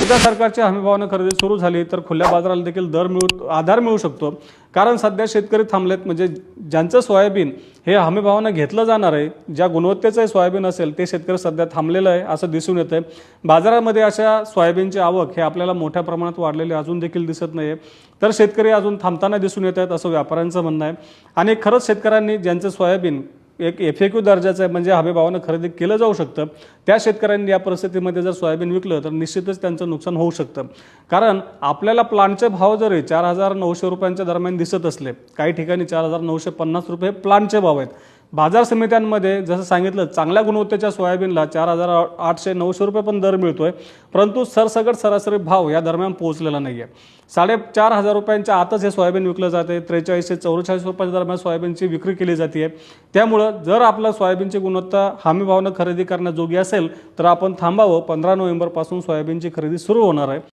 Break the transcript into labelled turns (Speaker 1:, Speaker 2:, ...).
Speaker 1: त्या सरकारची हमीभावानं खरेदी सुरू झाली तर खुल्या बाजाराला देखील आधार मिळू शकतो। कारण सध्या शेतकरी थांबलेत, म्हणजे ज्यांचं सोयाबीन हे हमीभावानं घेतलं जाणार आहे, ज्या गुणवत्तेचं सोयाबीन असेल ते शेतकरी सध्या थांबलेलं आहे असं दिसून येतंय। बाजारामध्ये अशा सोयाबीनची आवक हे आपल्याला मोठ्या प्रमाणात वाढलेली अजून देखील दिसत नाहीये, तर शेतकरी अजून थांबताना दिसून येत आहेत असं व्यापाऱ्यांचं म्हणणं आहे। आणि खरंच शेतकऱ्यांनी ज्यांचं सोयाबीन एक FAQ दर्जाचं आहे, म्हणजे हमीभावानं खरेदी केलं जाऊ शकतं, त्या शेतकऱ्यांनी या परिस्थितीमध्ये जर सोयाबीन विकलं तर निश्चितच त्यांचं नुकसान होऊ शकतं। कारण आपल्याला प्लांटचे भाव जरी 4,900 रुपयांच्या दरम्यान दिसत असले, काही ठिकाणी 4,950 रुपये प्लांटचे भाव आहेत। बाजार समित्यांमध्ये जसं सांगितलं चांगल्या गुणवत्तेच्या सोयाबीनला 4,800-900 रुपये पण दर मिळतोय, परंतु सरसकट सरासरी भाव या दरम्यान पोहोचलेला नाहीये। 4,500 रुपयांच्या आतच हे सोयाबीन विकलं जाते। 43 ते 44 रुपयांच्या दरम्यान सोयाबीनची विक्री केली जाते। त्यामुळे जर आपला सोयाबीनची गुणवत्ता हमीभावानं खरेदी करण्याजोगी असेल तर आपण थांबावं। 15 नोव्हेंबरपासून सोयाबीनची खरेदी सुरू होणार आहे।